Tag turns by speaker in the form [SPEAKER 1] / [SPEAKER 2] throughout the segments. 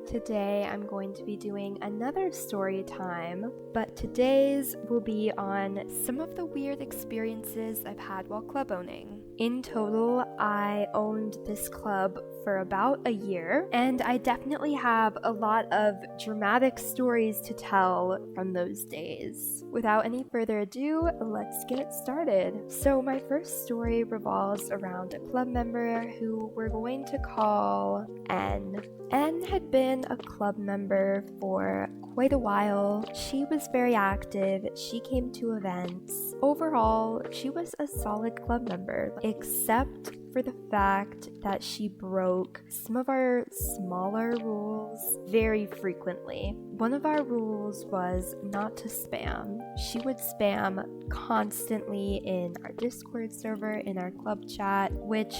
[SPEAKER 1] Today I'm going to be doing another story time, but today's will be on some of the weird experiences I've had while club owning. In total, I owned this club for about a year, and I definitely have a lot of dramatic stories to tell from those days. Without any further ado, let's get started. So my first story revolves around a club member who we're going to call N. N had been a club member for quite a while. She was very active. She came to events. Overall, she was a solid club member, except for the fact that she broke some of our smaller rules very frequently. One of our rules was not to spam. She would spam constantly in our Discord server, in our club chat, which,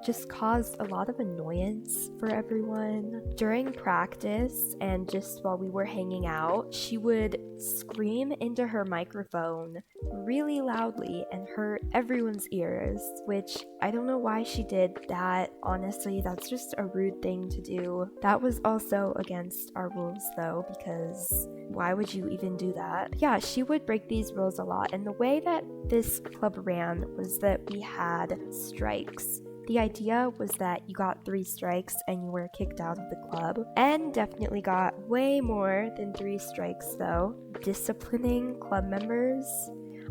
[SPEAKER 1] just caused a lot of annoyance for everyone. During practice and just while we were hanging out, she would scream into her microphone really loudly and hurt everyone's ears, which I don't know why she did that. Honestly, that's just a rude thing to do. That was also against our rules though, because why would you even do that? Yeah, she would break these rules a lot, and the way that this club ran was that we had strikes. The idea was that you got 3 strikes and you were kicked out of the club. And definitely got way more than 3 strikes though. Disciplining club members.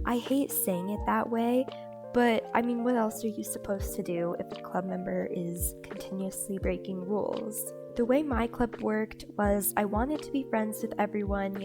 [SPEAKER 1] I hate saying it that way, but what else are you supposed to do if a club member is continuously breaking rules? The way my club worked was I wanted to be friends with everyone,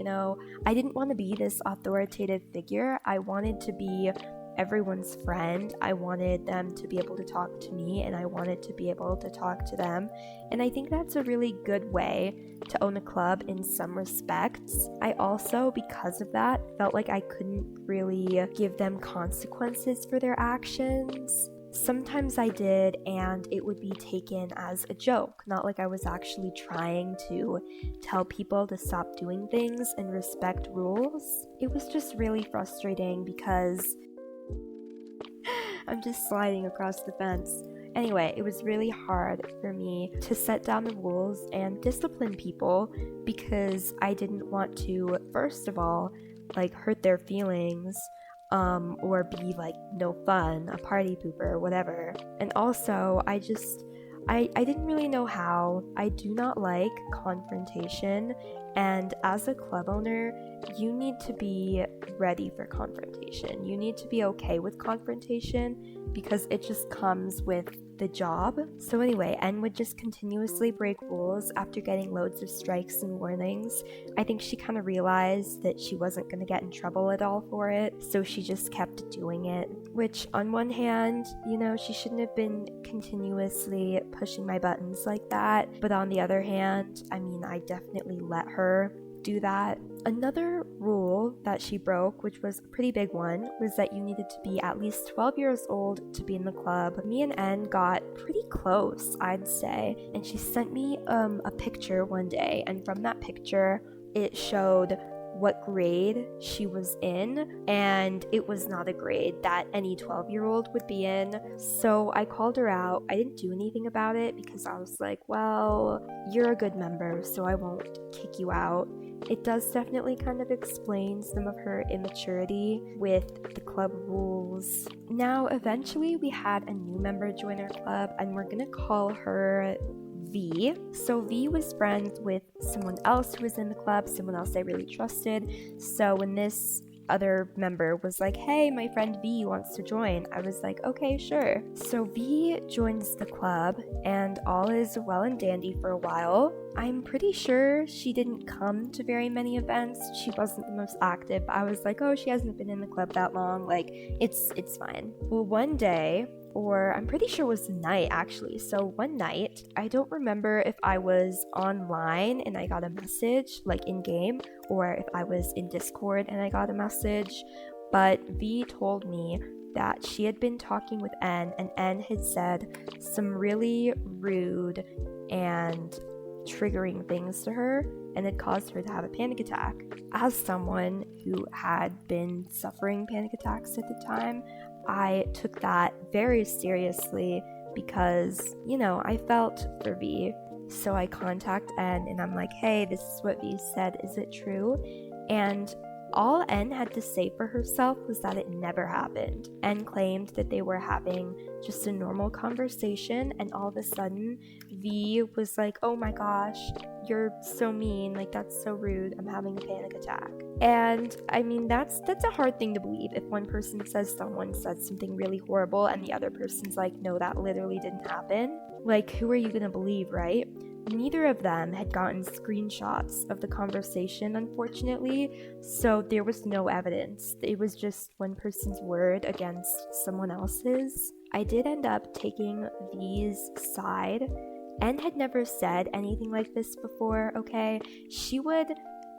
[SPEAKER 1] I didn't want to be this authoritative figure. I wanted to be everyone's friend. I wanted them to be able to talk to me, and I wanted to be able to talk to them. And I think that's a really good way to own a club in some respects. I also, because of that, felt like I couldn't really give them consequences for their actions. Sometimes I did, and it would be taken as a joke, not like I was actually trying to tell people to stop doing things and respect rules. It was just really frustrating because I'm just sliding across the fence. Anyway, it was really hard for me to set down the rules and discipline people because I didn't want to, first of all, hurt their feelings, or be no fun, a party pooper, whatever. And also, I didn't really know how. I do not like confrontation, and as a club owner, you need to be ready for confrontation. You need to be okay with confrontation because it just comes with the job. So anyway, N would just continuously break rules after getting loads of strikes and warnings. I think she kind of realized that she wasn't going to get in trouble at all for it, so she just kept doing it. Which, on one hand, she shouldn't have been continuously pushing my buttons like that, but on the other hand, I definitely let her do that. Another rule that she broke, which was a pretty big one, was that you needed to be at least 12 years old to be in the club. Me and N got pretty close, I'd say, and she sent me a picture one day, and from that picture it showed what grade she was in, and it was not a grade that any 12-year-old would be in. So I called her out. I didn't do anything about it because I was like, well, you're a good member, so I won't kick you out. It does definitely kind of explain some of her immaturity with the club rules. Now, eventually we had a new member join our club, and we're gonna call her V. So V was friends with someone else who was in the club, someone else I really trusted. So when this other member was like, hey, my friend V wants to join, I was like, okay, sure. So V joins the club, and all is well and dandy for a while. I'm pretty sure she didn't come to very many events. She wasn't the most active. I was like, oh, she hasn't been in the club that long. It's fine. Well, one day, or I'm pretty sure it was the night actually. So one night, I don't remember if I was online and I got a message in game, or if I was in Discord and I got a message, but V told me that she had been talking with N, and N had said some really rude and triggering things to her, and it caused her to have a panic attack. As someone who had been suffering panic attacks at the time, I took that very seriously because, I felt for V. So I contact N and I'm like, hey, this is what V said, is it true? And all N had to say for herself was that it never happened. N claimed that they were having just a normal conversation, and all of a sudden V was like, oh my gosh, you're so mean, like that's so rude, I'm having a panic attack. And I mean, that's a hard thing to believe. If one person says someone said something really horrible and the other person's like, no, that literally didn't happen, like who are you gonna believe, right? Neither of them had gotten screenshots of the conversation, unfortunately, so there was no evidence. It was just one person's word against someone else's. I did end up taking V's side. N had never said anything like this before, okay? She would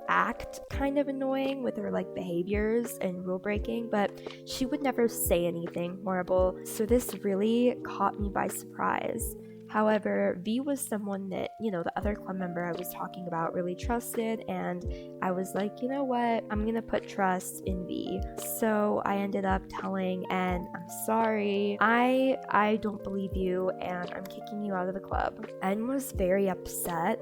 [SPEAKER 1] act kind of annoying with her like behaviors and rule breaking, but she would never say anything horrible, so this really caught me by surprise. However, V was someone that, you know, the other club member I was talking about really trusted, and I was like, you know what, I'm gonna put trust in V. So I ended up telling N, I'm sorry, I don't believe you and I'm kicking you out of the club. N was very upset,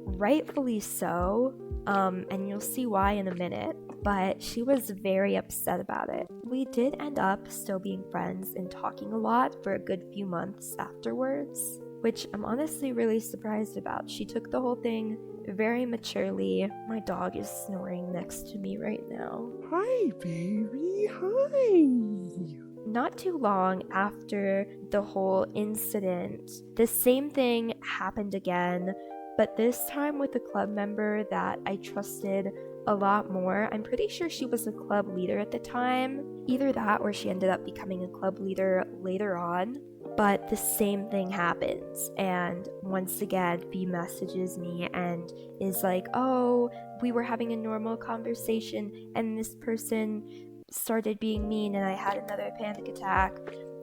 [SPEAKER 1] rightfully so, and you'll see why in a minute, but she was very upset about it. We did end up still being friends and talking a lot for a good few months afterwards, which I'm honestly really surprised about. She took the whole thing very maturely. My dog is snoring next to me right now.
[SPEAKER 2] Hi, baby. Hi.
[SPEAKER 1] Not too long after the whole incident, the same thing happened again, but this time with a club member that I trusted a lot more. I'm pretty sure she was a club leader at the time. Either that or she ended up becoming a club leader later on. But the same thing happens, and once again V messages me and is like, oh, we were having a normal conversation and this person started being mean and I had another panic attack.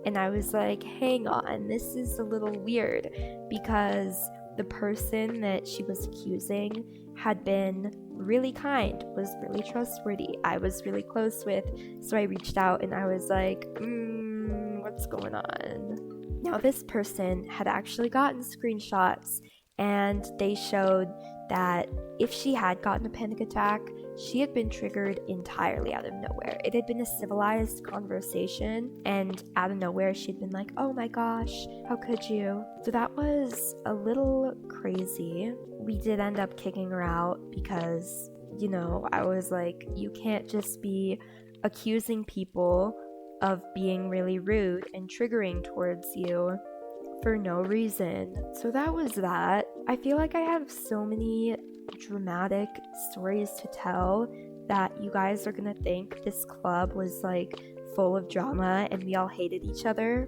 [SPEAKER 1] And I was like, hang on, this is a little weird, because the person that she was accusing had been really kind, was really trustworthy, I was really close with, so I reached out and I was like, what's going on? Now this person had actually gotten screenshots and they showed that if she had gotten a panic attack, she had been triggered entirely out of nowhere. It had been a civilized conversation, and out of nowhere she'd been like, oh my gosh, how could you? So that was a little crazy. We did end up kicking her out because, you know, I was like, you can't just be accusing people of being really rude and triggering towards you for no reason. So that was that. I feel like I have so many dramatic stories to tell that you guys are gonna think this club was like full of drama and we all hated each other.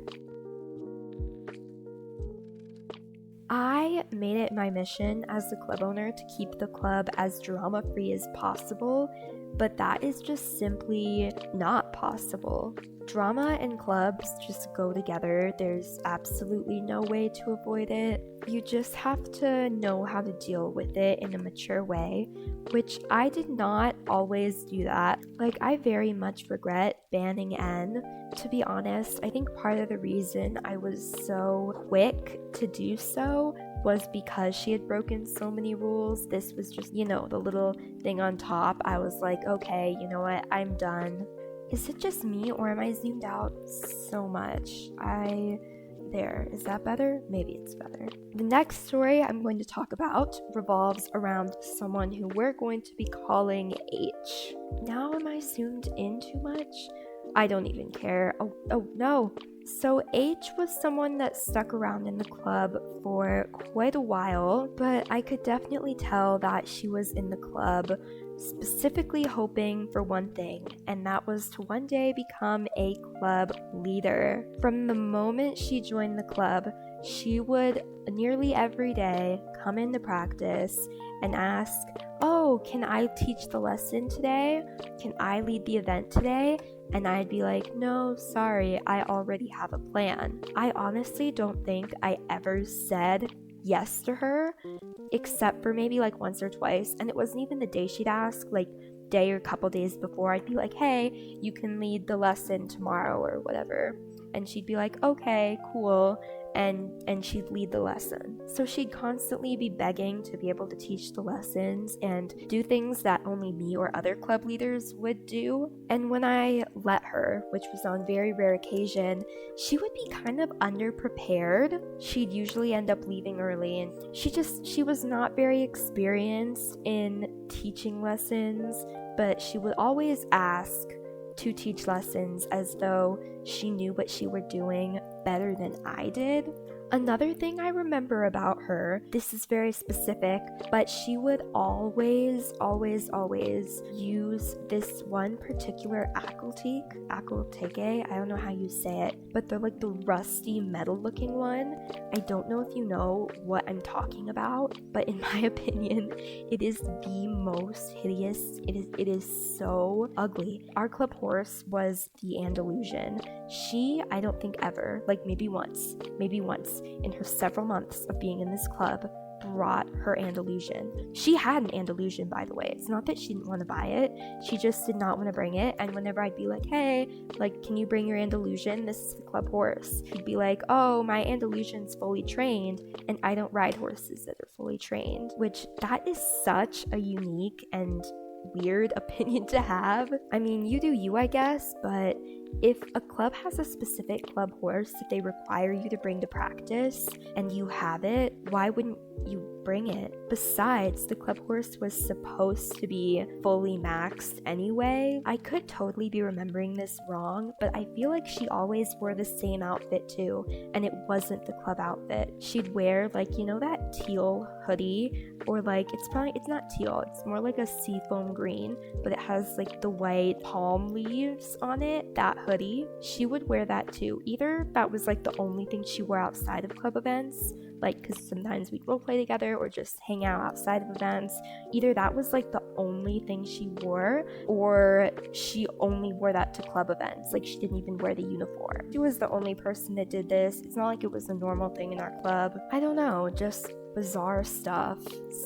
[SPEAKER 1] I made it my mission as the club owner to keep the club as drama-free as possible, but that is just simply not possible. Drama and clubs just go together. There's absolutely no way to avoid it. You just have to know how to deal with it in a mature way, which I did not always do that. Like, I very much regret banning N. To be honest, I think part of the reason I was so quick to do so was because she had broken so many rules. This was just, you know, the little thing on top. I was like, okay, you know what, I'm done. Is it just me or am I zoomed out so much? There, is that better? Maybe it's better. The next story I'm going to talk about revolves around someone who we're going to be calling H. Now am I zoomed in too much? I don't even care. Oh no. So H was someone that stuck around in the club for quite a while, but I could definitely tell that she was in the club specifically hoping for one thing, and that was to one day become a club leader. From the moment she joined the club, she would nearly every day come into practice and ask, oh, can I teach the lesson today? Can I lead the event today? And I'd be like, no, sorry, I already have a plan. I honestly don't think I ever said yes to her, except for maybe like once or twice, and it wasn't even the day she'd ask, like day or couple days before I'd be like, hey, you can lead the lesson tomorrow or whatever. and she'd be like, okay, cool, and she'd lead the lesson. So she'd constantly be begging to be able to teach the lessons and do things that only me or other club leaders would do. And when I let her, which was on very rare occasion, she would be kind of underprepared. She'd usually end up leaving early, and she was not very experienced in teaching lessons, but she would always ask to teach lessons as though she knew what she were doing better than I did. Another thing I remember about her, this is very specific, but she would always use this one particular akelteke, I don't know how you say it, but they're like the rusty metal looking one. I don't know if you know what I'm talking about, but in my opinion, it is the most hideous. It is so ugly. Our club horse was the Andalusian. She, I don't think ever, like maybe once, in her several months of being in this club, brought her Andalusian. She had an Andalusian, by the way. It's not that she didn't want to buy it. She just did not want to bring it. And whenever I'd be like, hey, like, can you bring your Andalusian? This is the club horse. She'd be like, oh, my Andalusian's fully trained, and I don't ride horses that are fully trained. Which, that is such a unique and weird opinion to have. I mean, you do you, I guess, but if a club has a specific club horse that they require you to bring to practice and you have it, why wouldn't you bring it? Besides, the club horse was supposed to be fully maxed anyway. I could totally be remembering this wrong, but I feel like she always wore the same outfit too, and it wasn't the club outfit. She'd wear, like, you know, that teal hoodie, or like, it's not teal, it's more like a seafoam green, but it has like the white palm leaves on it, that hoodie. She would wear that too. Either that was like the only thing she wore outside of club events, like, because sometimes we'd role play together or just hang out outside of events. Either that was like the only thing she wore, or she only wore that to club events. Like, she didn't even wear the uniform. She was the only person that did this. It's not like it was a normal thing in our club. I don't know, just bizarre stuff.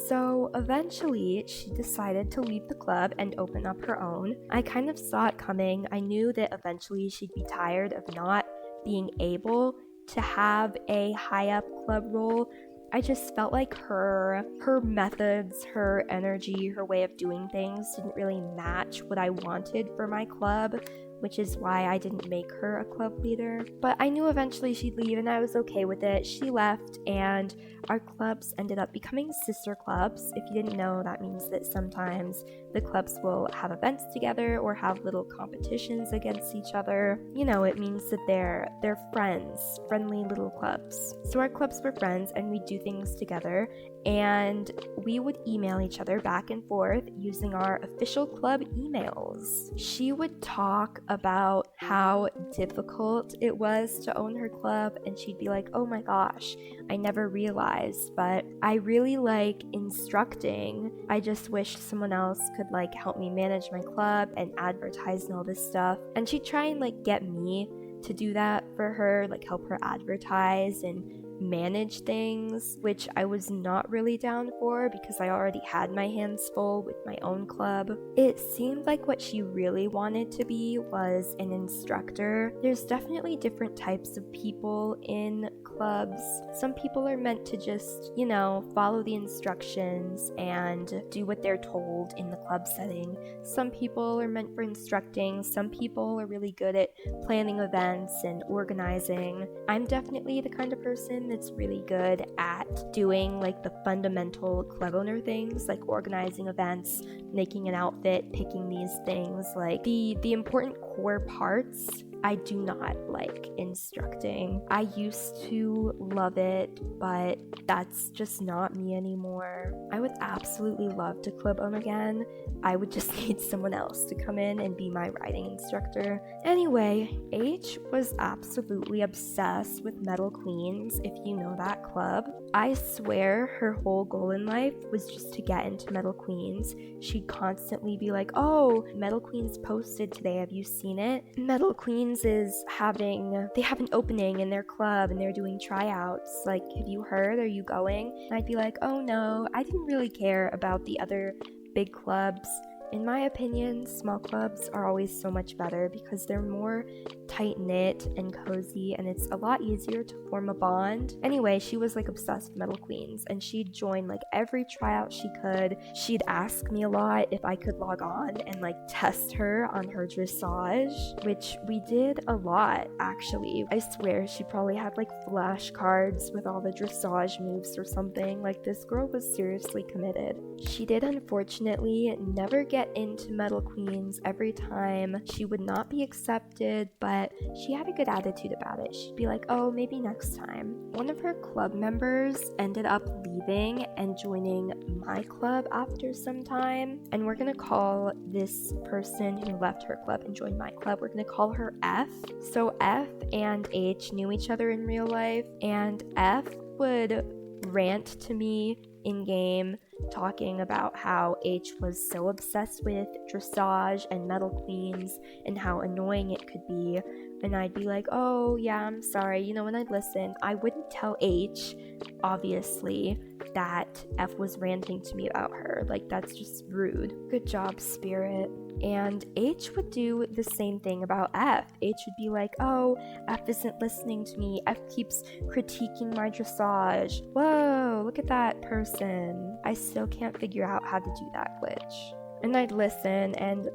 [SPEAKER 1] So eventually she decided to leave the club and open up her own. I kind of saw it coming. I knew that eventually she'd be tired of not being able to have a high up club role. I just felt like her methods, her energy, her way of doing things didn't really match what I wanted for my club, which is why I didn't make her a club leader. But I knew eventually she'd leave, and I was okay with it. She left, and our clubs ended up becoming sister clubs. If you didn't know, that means that sometimes the clubs will have events together or have little competitions against each other. You know, it means that they're friends, friendly little clubs. So our clubs were friends, and we'd do things together, and we would email each other back and forth using our official club emails. She would talk about how difficult it was to own her club, and she'd be like, oh my gosh, I never realized, but I really like instructing. I just wish someone else could like help me manage my club and advertise and all this stuff. And she'd try and like get me to do that for her, like help her advertise and manage things, which I was not really down for because I already had my hands full with my own club. It seemed like what she really wanted to be was an instructor. There's definitely different types of people in clubs. Some people are meant to just, you know, follow the instructions and do what they're told in the club setting. Some people are meant for instructing. Some people are really good at planning events and organizing. I'm definitely the kind of person that's really good at doing like the fundamental club owner things, like organizing events, making an outfit, picking these things, like the important core parts. I do not like instructing. I used to love it, but that's just not me anymore. I would absolutely love to club own again. I would just need someone else to come in and be my riding instructor. Anyway, H was absolutely obsessed with Metal Queens, if you know that club. I swear her whole goal in life was just to get into Metal Queens. She'd constantly be like, oh, Metal Queens posted today, have you seen it? Metal Queens they have an opening in their club and they're doing tryouts. Like, have you heard? Are you going? And I'd be like, oh no, I didn't really care about the other big clubs In my opinion, small clubs are always so much better because they're more tight-knit and cozy, and it's a lot easier to form a bond. Anyway, she was like obsessed with Metal Queens, and she'd join like every tryout she could. She'd ask me a lot if I could log on and like test her on her dressage, which we did a lot actually. I swear she probably had like flashcards with all the dressage moves or something. Like, this girl was seriously committed. She did unfortunately never get into Metal Queens every time. She would not be accepted, but she had a good attitude about it. She'd be like, oh, maybe next time. One of her club members ended up leaving and joining my club after some time, and we're gonna call this person who left her club and joined my club, we're gonna call her F. So F and H knew each other in real life, and F would rant to me in game talking about how H was so obsessed with dressage and Metal Queens and how annoying it could be. And I'd be like, oh yeah, I'm sorry, and I'd listen. I wouldn't tell H, obviously, that F was ranting to me about her. Like, that's just rude. Good job, Spirit. And H would do the same thing about F. H would be like, oh, F isn't listening to me. F keeps critiquing my dressage. Whoa, look at that person. I still can't figure out how to do that glitch. And I'd listen, and,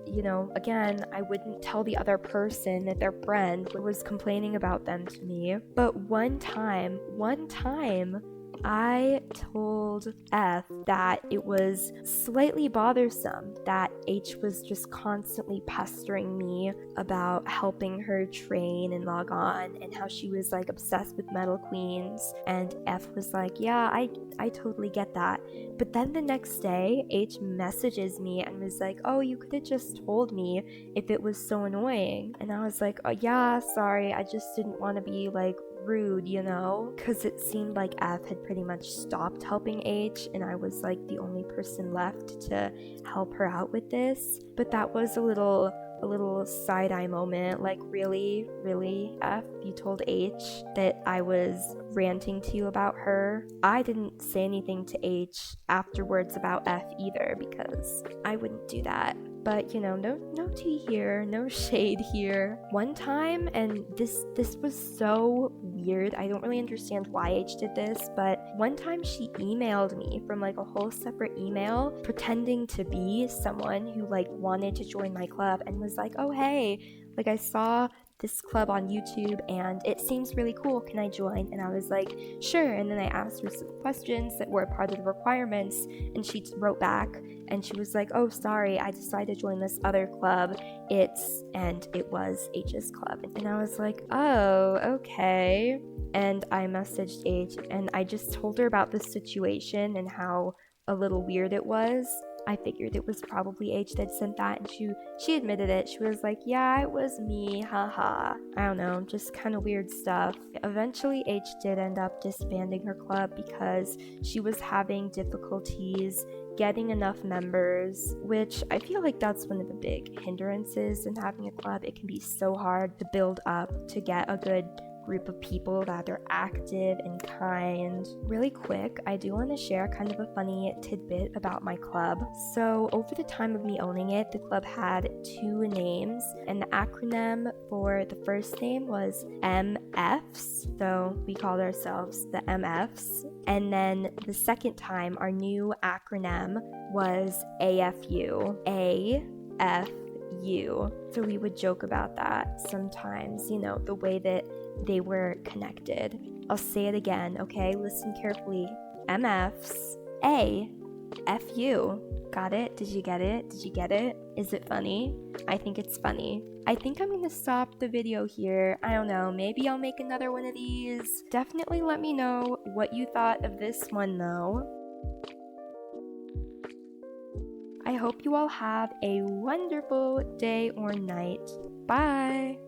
[SPEAKER 1] again, I wouldn't tell the other person that their friend was complaining about them to me. But one time, I told F that it was slightly bothersome that H was just constantly pestering me about helping her train and log on, and how she was like obsessed with Metal Queens. And F was like, yeah, I totally get that. But then the next day, H messages me and was like, oh, you could have just told me if it was so annoying. And I was like, oh yeah, sorry, I just didn't want to be like rude, because it seemed like F had pretty much stopped helping H, and I was like the only person left to help her out with this. But that was a little side-eye moment. Like, really, F, you told H that I was ranting to you about her? I didn't say anything to H afterwards about F either, because I wouldn't do that. But no tea here, no shade here. One time, and this was so weird, I don't really understand why H did this, but one time she emailed me from like a whole separate email pretending to be someone who like wanted to join my club, and was like, oh hey, like I saw this club on YouTube and it seems really cool, can I join? And I was like, sure. And then I asked her some questions that were part of the requirements, and she wrote back and she was like, oh sorry, I decided to join this other club, it was H's club. And I was like, oh, okay. And I messaged H and I just told her about the situation and how a little weird it was. I figured it was probably H that sent that, and she admitted it. She was like, yeah, it was me, haha. I don't know, just kind of weird stuff. Eventually, H did end up disbanding her club because she was having difficulties getting enough members, which I feel like that's one of the big hindrances in having a club. It can be so hard to build up to get a good group of people that are active and kind. Really quick, I do want to share kind of a funny tidbit about my club. So over the time of me owning it, the club had 2 names, and the acronym for the first name was MFs, so we called ourselves the MFs. And then the second time, our new acronym was AFU. AFU. So we would joke about that sometimes, the way that they were connected. I'll say it again, okay? Listen carefully. MFs, A, FU. Got it? Did you get it? Did you get it? Is it funny? I think it's funny. I think I'm gonna stop the video here. I don't know, maybe I'll make another one of these. Definitely let me know what you thought of this one though. I hope you all have a wonderful day or night. Bye!